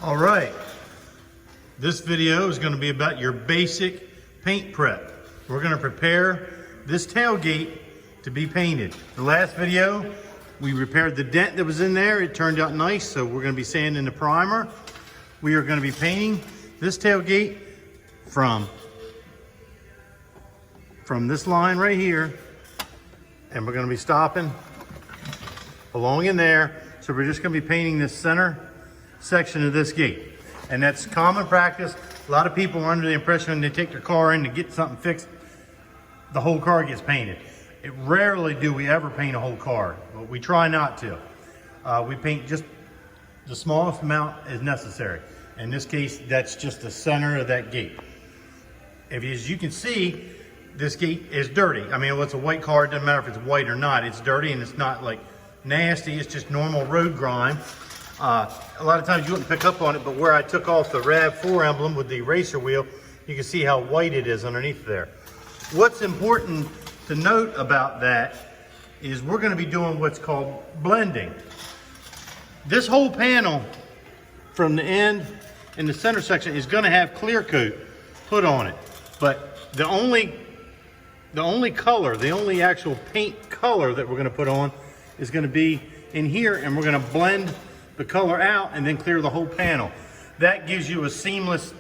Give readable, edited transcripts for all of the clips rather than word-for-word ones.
All right, this video is going to be about your basic paint prep. We're going to prepare this tailgate to be painted. The last video, we repaired the dent that was in there. It turned out nice, so we're going to be sanding the primer. We are going to be painting this tailgate from this line right here, and we're going to be stopping along in there. So we're just going to be painting this center section of this gate, and that's common practice. A lot of people are under the impression when they take their car in to get something fixed, the whole car gets painted. It rarely do we ever paint a whole car, but we try not to. We paint just the smallest amount as necessary. In this case, that's just the center of that gate. As you can see, this gate is dirty. I mean, well, it's a white car, it doesn't matter if it's white or not. It's dirty, and it's not like nasty, it's just normal road grime. A lot of times you wouldn't pick up on it, but where I took off the RAV4 emblem with the eraser wheel, you can see how white it is underneath there. What's important to note about that is we're going to be doing what's called blending. This whole panel from the end in the center section is going to have clear coat put on it, but the only color, the only actual paint color that we're going to put on is going to be in here, and we're going to blend the color out and then clear the whole panel. That gives you a seamless,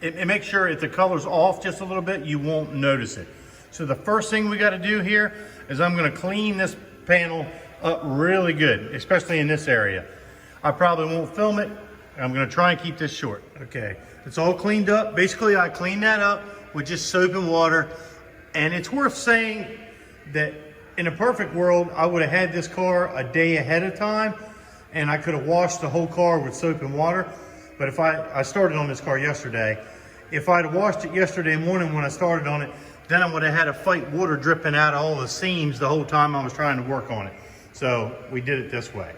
it makes sure if the color's off just a little bit, you won't notice it. So the first thing we got to do here is I'm going to clean this panel up really good, especially in this area. I probably won't film it. I'm going to try and keep this short. Okay, it's all cleaned up. Basically, I cleaned that up with just soap and water. And it's worth saying that in a perfect world, I would have had this car a day ahead of time, and I could have washed the whole car with soap and water. But if I started on this car yesterday, if I'd washed it yesterday morning when I started on it, then I would have had to fight water dripping out of all the seams the whole time I was trying to work on it. So we did it this way.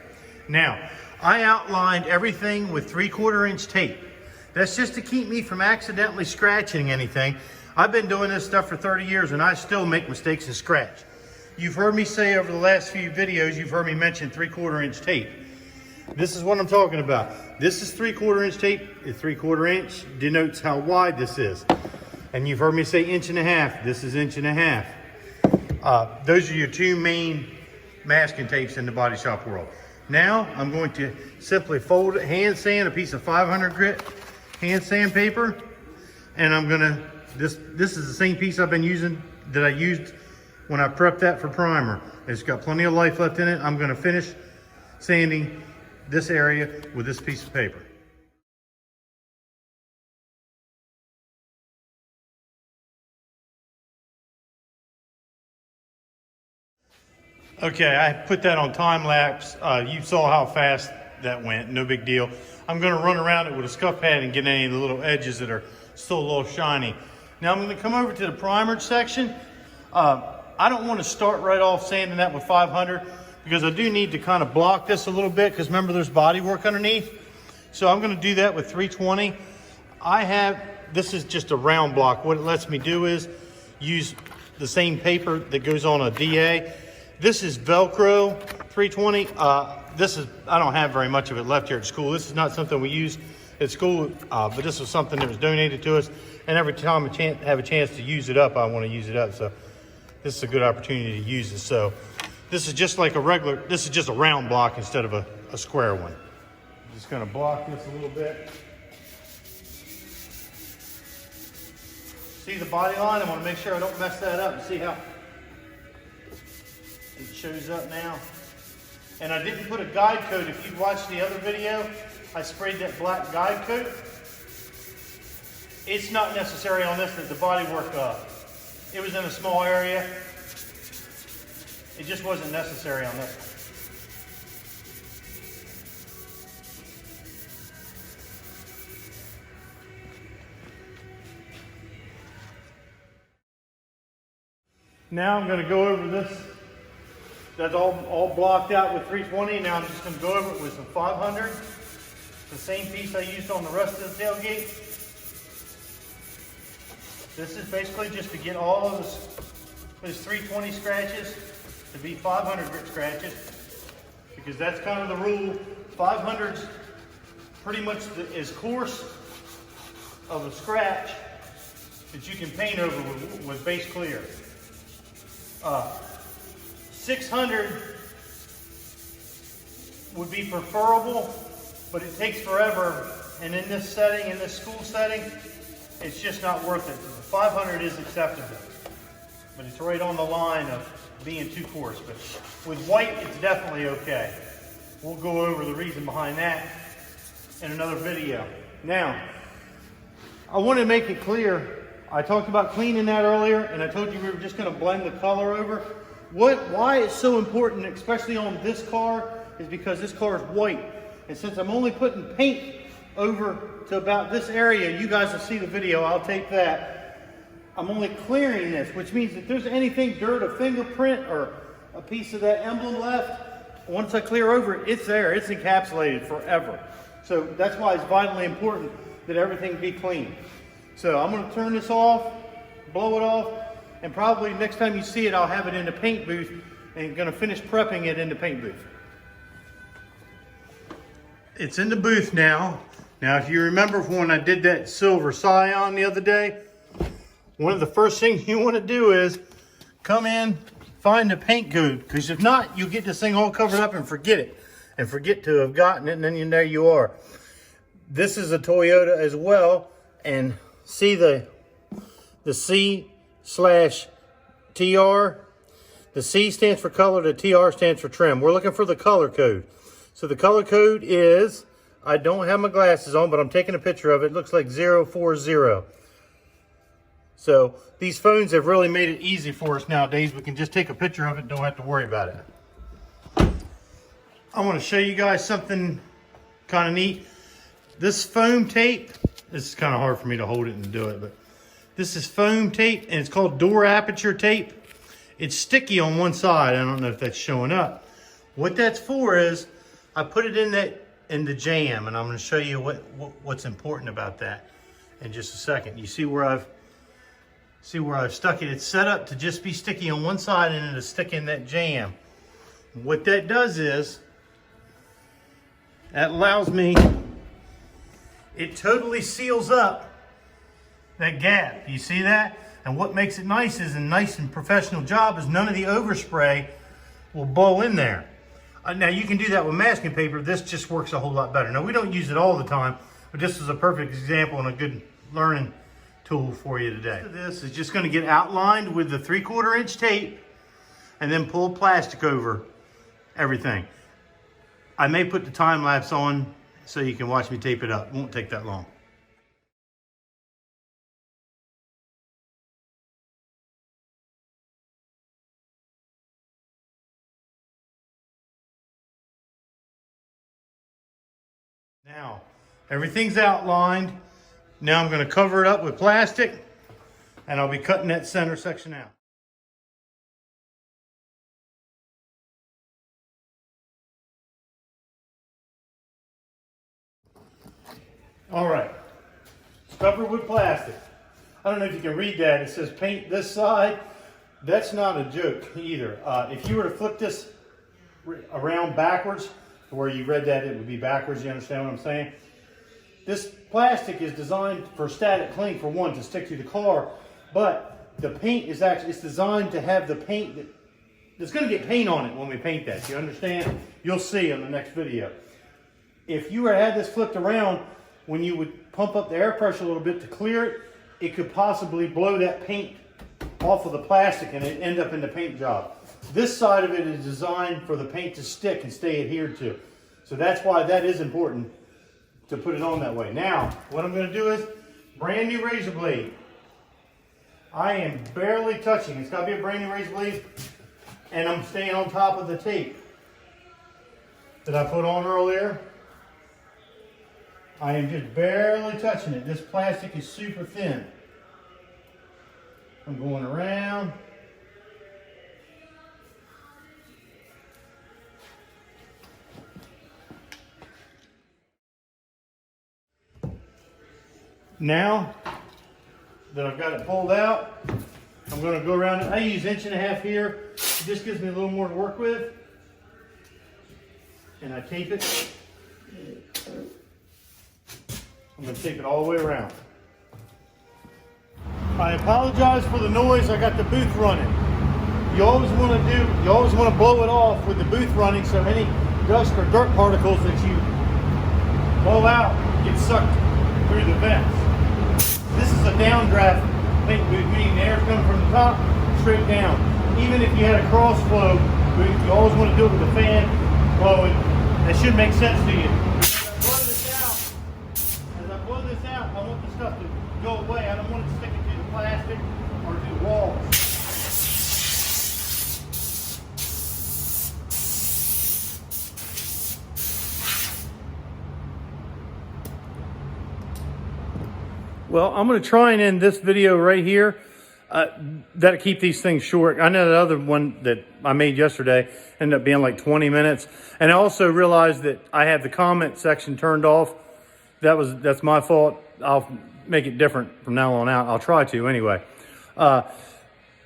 Now, I outlined everything with 3/4 inch tape. That's just to keep me from accidentally scratching anything. I've been doing this stuff for 30 years and I still make mistakes and scratch. You've heard me say over the last few videos, you've heard me mention 3/4 inch tape. This is what I'm talking about. This is 3/4 inch tape. It's 3/4 inch denotes how wide this is. And you've heard me say 1.5 inches. This is 1.5 inches. Those are your two main masking tapes in the body shop world. Now I'm going to simply fold it, hand sand a piece of 500 grit hand sandpaper, and I'm gonna, this is the same piece I've been using that I used when I prepped that for primer. It's got plenty of life left in it. I'm gonna finish sanding this area with this piece of paper. Okay, I put that on time lapse. You saw how fast that went, no big deal. I'm gonna run around it with a scuff pad and get any of the little edges that are still a little shiny. Now I'm gonna come over to the primer section. I don't wanna start right off sanding that with 500 because I do need to kind of block this a little bit because remember there's body work underneath. So I'm gonna do that with 320. This is just a round block. What it lets me do is use the same paper that goes on a DA. This is Velcro 320. I don't have very much of it left here at school. This is not something we use at school, but this was something that was donated to us. And every time I have a chance to use it up, I want to use it up. So this is a good opportunity to use it. So this is just like this is just a round block instead of a square one. I'm just gonna block this a little bit. See the body line? I want to make sure I don't mess that up. See how it shows up now. And I didn't put a guide coat. If you watched the other video, I sprayed that black guide coat. It's not necessary on this, that the body work, it was in a small area. It just wasn't necessary on this one. Now I'm going to go over this. That's all blocked out with 320. Now I'm just going to go over it with some 500. The same piece I used on the rest of the tailgate. This is basically just to get all of those 320 scratches to be 500 grit scratches, because that's kind of the rule. 500's pretty much as coarse of a scratch that you can paint over with base clear. 600 would be preferable, but it takes forever. And in this setting, in this school setting, it's just not worth it. 500 is acceptable, but it's right on the line of being too coarse. But with white, it's definitely okay. We'll go over the reason behind that in another video. Now, I want to make it clear, I talked about cleaning that earlier, and I told you we were just going to blend the color over. Why it's so important, especially on this car, is because this car is white. And since I'm only putting paint over to about this area, you guys will see the video, I'll tape that. I'm only clearing this, which means if there's anything dirt, a fingerprint, or a piece of that emblem left, once I clear over it, it's there, it's encapsulated forever. So that's why it's vitally important that everything be clean. So I'm gonna turn this off, blow it off, and probably next time you see it, I'll have it in the paint booth and gonna finish prepping it in the paint booth. It's in the booth now. Now, if you remember when I did that silver Scion the other day, one of the first things you want to do is come in, find the paint code, because if not, you'll get this thing all covered up and forget it, and forget to have gotten it, and then there you are. This is a Toyota as well, and see the C/TR? The C stands for color, the TR stands for trim. We're looking for the color code. So the color code is, I don't have my glasses on, but I'm taking a picture of it. It looks like 040. So these phones have really made it easy for us nowadays. We can just take a picture of it and don't have to worry about it. I want to show you guys something kind of neat. This foam tape, this is kind of hard for me to hold it and do it, but this is foam tape and it's called door aperture tape. It's sticky on one side. I don't know if that's showing up. What that's for is, I put it in the jam, and I'm going to show you what's important about that in just a second. You see where I've stuck it? It's set up to just be sticky on one side and it'll stick in that jam. What that does is, that allows me, it totally seals up that gap. You see that? And what makes it nice is, a nice and professional job, is none of the overspray will blow in there. Now you can do that with masking paper. This just works a whole lot better. Now we don't use it all the time, but this is a perfect example and a good learning tool for you today. This is just going to get outlined with the 3/4 inch tape and then pull plastic over everything. I may put the time lapse on so you can watch me tape it up. It won't take that long. Now, everything's outlined. Now I'm going to cover it up with plastic, and I'll be cutting that center section out. All right, it's covered with plastic. I don't know if you can read that. It says paint this side. That's not a joke either. If you were to flip this around backwards, where you read that it would be backwards, you understand what I'm saying? This plastic is designed for static cling, for one, to stick to the car, but the paint is actually, it's designed to have the paint there's going to get paint on it when we paint that. You understand? You'll see in the next video. If you were to have this flipped around, when you would pump up the air pressure a little bit to clear it, it could possibly blow that paint off of the plastic and it end up in the paint job. This side of it is designed for the paint to stick and stay adhered to. So that's why that is important to put it on that way. Now, what I'm going to do is, brand new razor blade. I am barely touching. It's got to be a brand new razor blade. And I'm staying on top of the tape that I put on earlier. I am just barely touching it. This plastic is super thin. I'm going around. Now that I've got it pulled out, I'm going to go around it. I use 1.5 inches here. It just gives me a little more to work with. And I tape it. I'm gonna take it all the way around. I apologize for the noise. I got the booth running. You always want to blow it off with the booth running, so any dust or dirt particles that you blow out get sucked through the vents. This is a downdraft paint booth, meaning the air's coming from the top straight down. Even if you had a cross flow booth, you always want to do it with the fan blowing. That should make sense to you. As I blow this out, I want the stuff to go away. I don't want it sticking to the plastic or to the walls. Well, I'm going to try and end this video right here. That'll keep these things short. I know the other one that I made yesterday ended up being like 20 minutes. And I also realized that I had the comment section turned off. That's my fault. I'll make it different from now on out. I'll try to anyway. Like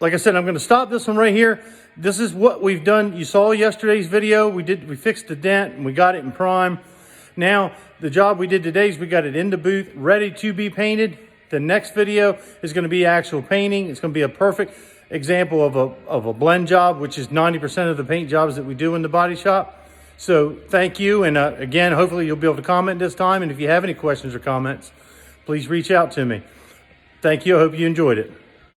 I said, I'm going to stop this one right here. This is what we've done. You saw yesterday's video. We fixed the dent and we got it in prime. Now, the job we did today is we got it in the booth, ready to be painted. The next video is going to be actual painting. It's going to be a perfect example of a blend job, which is 90% of the paint jobs that we do in the body shop. So thank you. And again, hopefully you'll be able to comment this time. And if you have any questions or comments, please reach out to me. Thank you. I hope you enjoyed it.